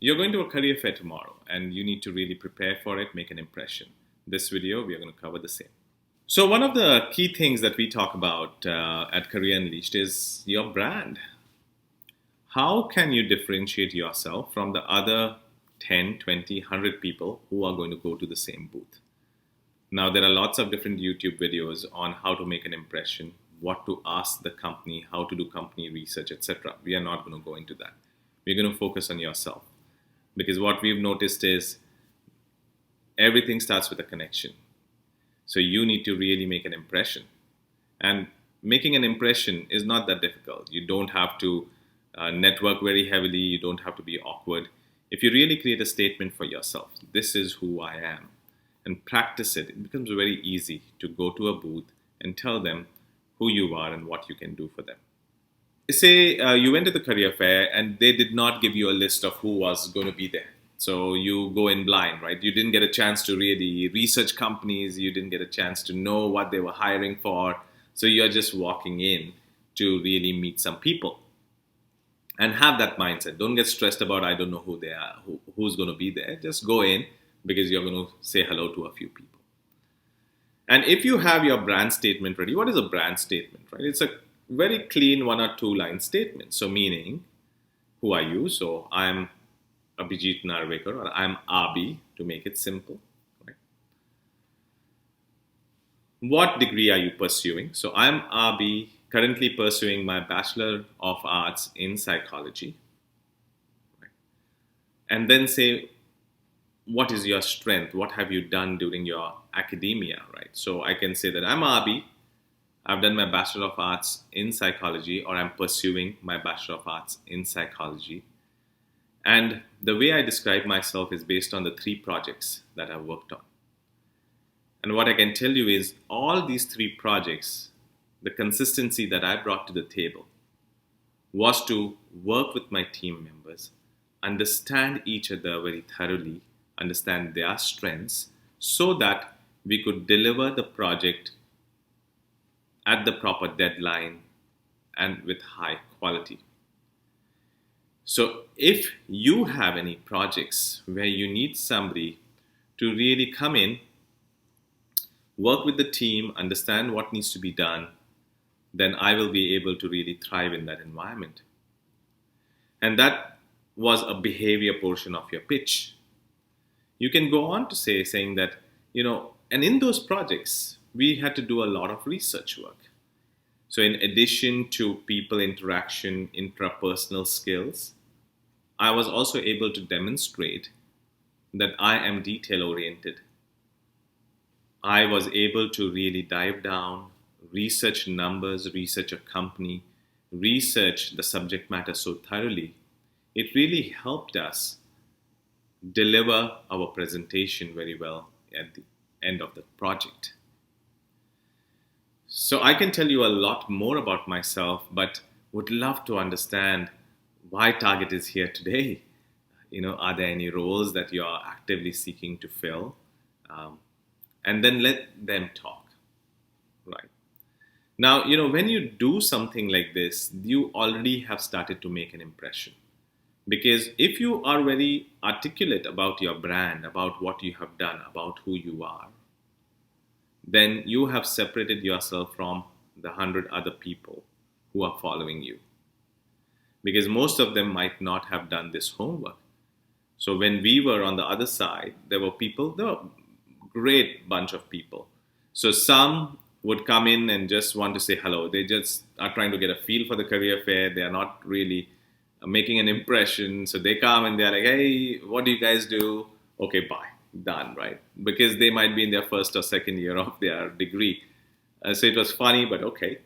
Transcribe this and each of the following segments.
You're going to a career fair tomorrow and you need to really prepare for it, make an impression. This video, we are going to cover the same. So one of the key things that we talk about at Career Unleashed is your brand. How can you differentiate yourself from the other 10, 20, 100 people who are going to go to the same booth? Now, there are lots of different YouTube videos on how to make an impression, what to ask the company, how to do company research, etc. We are not going to go into that. We're going to focus on yourself. Because what we've noticed is everything starts with a connection. So you need to really make an impression. And making an impression is not that difficult. You don't have to network very heavily. You don't have to be awkward. If you really create a statement for yourself, this is who I am, and practice it, it becomes very easy to go to a booth and tell them who you are and what you can do for them. Say you went to the career fair and they did not give you a list of who was going to be there. So you go in blind, right? You didn't get a chance to really research companies. You didn't get a chance to know what they were hiring for. So you're just walking in to really meet some people. And have that mindset. Don't get stressed about, I don't know who they are, who's going to be there. Just go in because you're going to say hello to a few people. And if you have your brand statement ready, what is a brand statement, right? It's a very clean 1 or 2 line statement. So meaning, who are you? So I'm Abhijit Narvekar, or I'm Abi, to make it simple. Right? What degree are you pursuing? So I'm Abi, currently pursuing my Bachelor of Arts in Psychology. Right? And then say, what is your strength? What have you done during your academia, right? So I can say that I'm Abi, I've done my Bachelor of Arts in Psychology, or I'm pursuing my Bachelor of Arts in Psychology. And the way I describe myself is based on the 3 projects that I've worked on. And what I can tell you is all these 3 projects, the consistency that I brought to the table was to work with my team members, understand each other very thoroughly, understand their strengths, so that we could deliver the project at the proper deadline and with high quality. So if you have any projects where you need somebody to really come in, work with the team, understand what needs to be done, then I will be able to really thrive in that environment. And that was a behavior portion of your pitch. You can go on to saying that, and in those projects, we had to do a lot of research work. So in addition to people interaction, intrapersonal skills, I was also able to demonstrate that I am detail oriented. I was able to really dive down, research numbers, research a company, research the subject matter so thoroughly. It really helped us deliver our presentation very well at the end of the project. So I can tell you a lot more about myself, but would love to understand why Target is here today. Are there any roles that you are actively seeking to fill? And then let them talk, right? Now, when you do something like this, you already have started to make an impression. Because if you are very articulate about your brand, about what you have done, about who you are, then you have separated yourself from the 100 other people who are following you. Because most of them might not have done this homework. So when we were on the other side, there were a great bunch of people. So some would come in and just want to say hello. They just are trying to get a feel for the career fair. They are not really making an impression. So they come and they're like, hey, what do you guys do? Okay, bye. Done, right? Because they might be in their first or second year of their degree. So it was funny, but okay.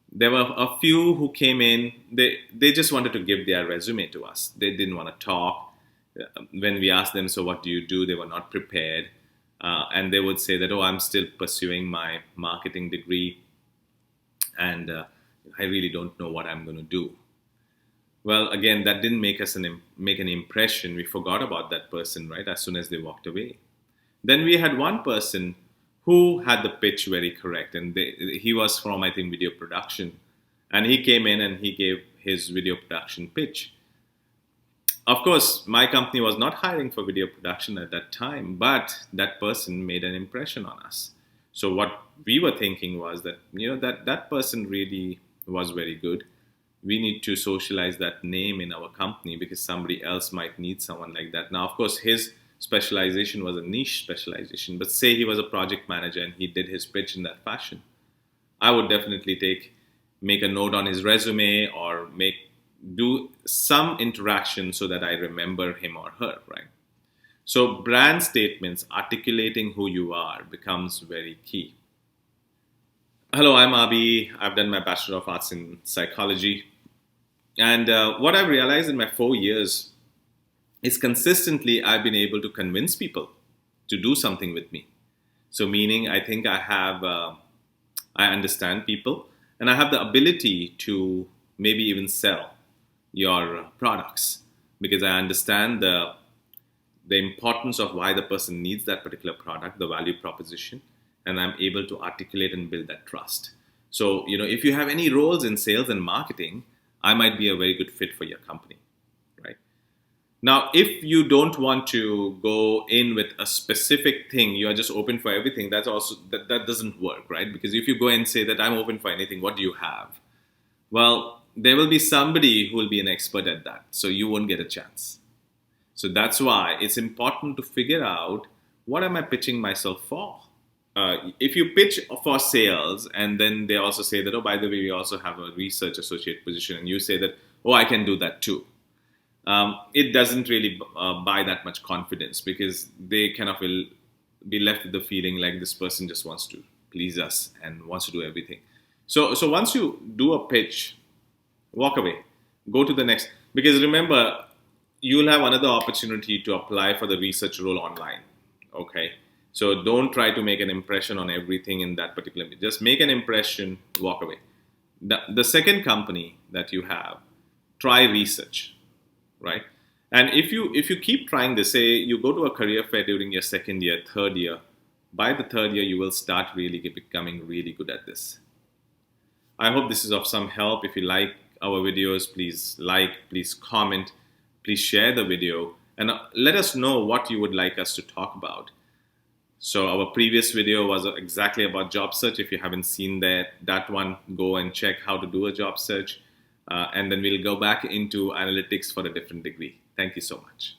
There were a few who came in. They just wanted to give their resume to us. They didn't want to talk. When we asked them, so what do you do? They were not prepared. And they would say that, I'm still pursuing my marketing degree. And I really don't know what I'm going to do. Well, again, that didn't make us make an impression. We forgot about that person, right, as soon as they walked away. Then we had one person who had the pitch very correct. And he was from, I think, video production. And he came in and he gave his video production pitch. of course, my company was not hiring for video production at that time, but that person made an impression on us. So what we were thinking was that, that person really was very good. We need to socialize that name in our company because somebody else might need someone like that. Now, of course, his specialization was a niche specialization, but say he was a project manager and he did his pitch in that fashion, I would definitely make a note on his resume or do some interaction so that I remember him or her, right? So brand statements articulating who you are becomes very key. Hello, I'm Abi. I've done my Bachelor of Arts in Psychology. And what I've realized in my 4 years is consistently I've been able to convince people to do something with me. So meaning I think I understand people and I have the ability to maybe even sell your products because I understand the importance of why the person needs that particular product, the value proposition, and I'm able to articulate and build that trust. So, if you have any roles in sales and marketing, I might be a very good fit for your company, right? Now, if you don't want to go in with a specific thing, you are just open for everything, that doesn't work, right? Because if you go and say that I'm open for anything, what do you have? Well, there will be somebody who will be an expert at that, so you won't get a chance. So that's why it's important to figure out what am I pitching myself for. If you pitch for sales and then they also say that, oh, by the way, we also have a research associate position, and you say that, oh, I can do that too. It doesn't really buy that much confidence because they kind of will be left with the feeling like this person just wants to please us and wants to do everything. So once you do a pitch, walk away, go to the next. Because remember, you'll have another opportunity to apply for the research role online. Okay. So don't try to make an impression on everything in that particular. Just make an impression, walk away. The second company that you have, try research, right? And if you keep trying this, say you go to a career fair during your second year, third year, by the third year you will start really becoming really good at this. I hope this is of some help. If you like our videos, please please comment, please share the video, and let us know what you would like us to talk about. So our previous video was exactly about job search. If you haven't seen that one, go and check how to do a job search. And then we'll go back into analytics for a different degree. Thank you so much.